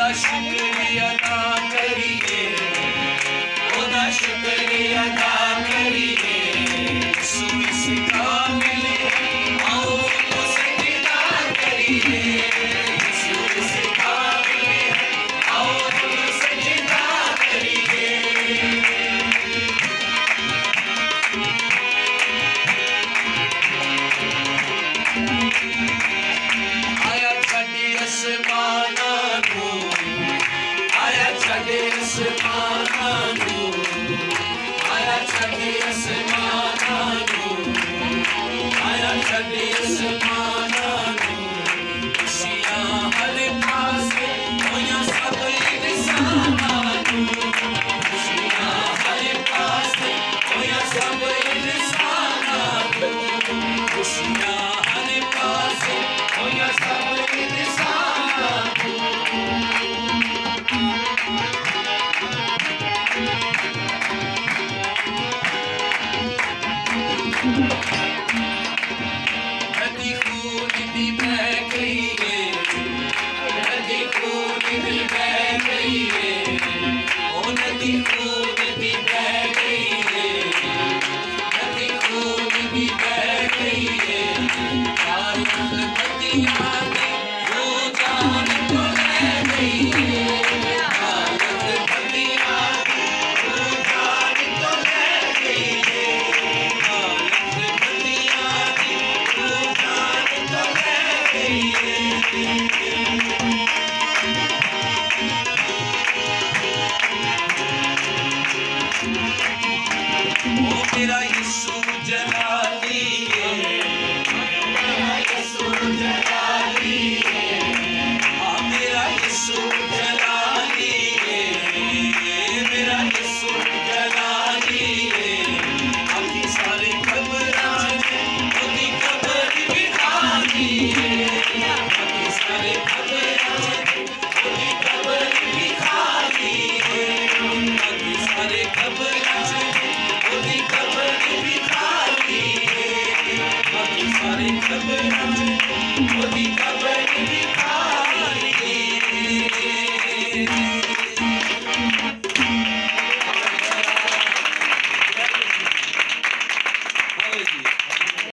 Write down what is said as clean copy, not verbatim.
शुक्रिया अदा करिए, ओदा शुक्रिया अदा करिए। यीशु इस काबिल है, आओ तो सजदा करिए। यीशु इस काबिल है, आओ तो सजदा करिए। आया छड़े आसमानां नूं, आया छड़े आसमानां नूं, आया छड़े आसमानां नूं, आया छड़े आसमानां नूं। खुशियां हर पासे होइयां सब इंसानां नूं, खुशियां हर पासे होइयां सब इंसानां नूं, खुशियां हर पासे होइयां सब इंसानां नूं। नदी खून दी बह गई है, नदी खून दी बह गई है, ओ नदी खून दी बह गई है, नदी खून दी बह गई है। चारों नदियां दी वो जान तो ले गई है, चारों नदियां दी वो जान तो ले गई है, चारों नदियां दी वो जान तो ले गई है। ओ मेरा यीशु जलाली है, मेरा यीशु जलाली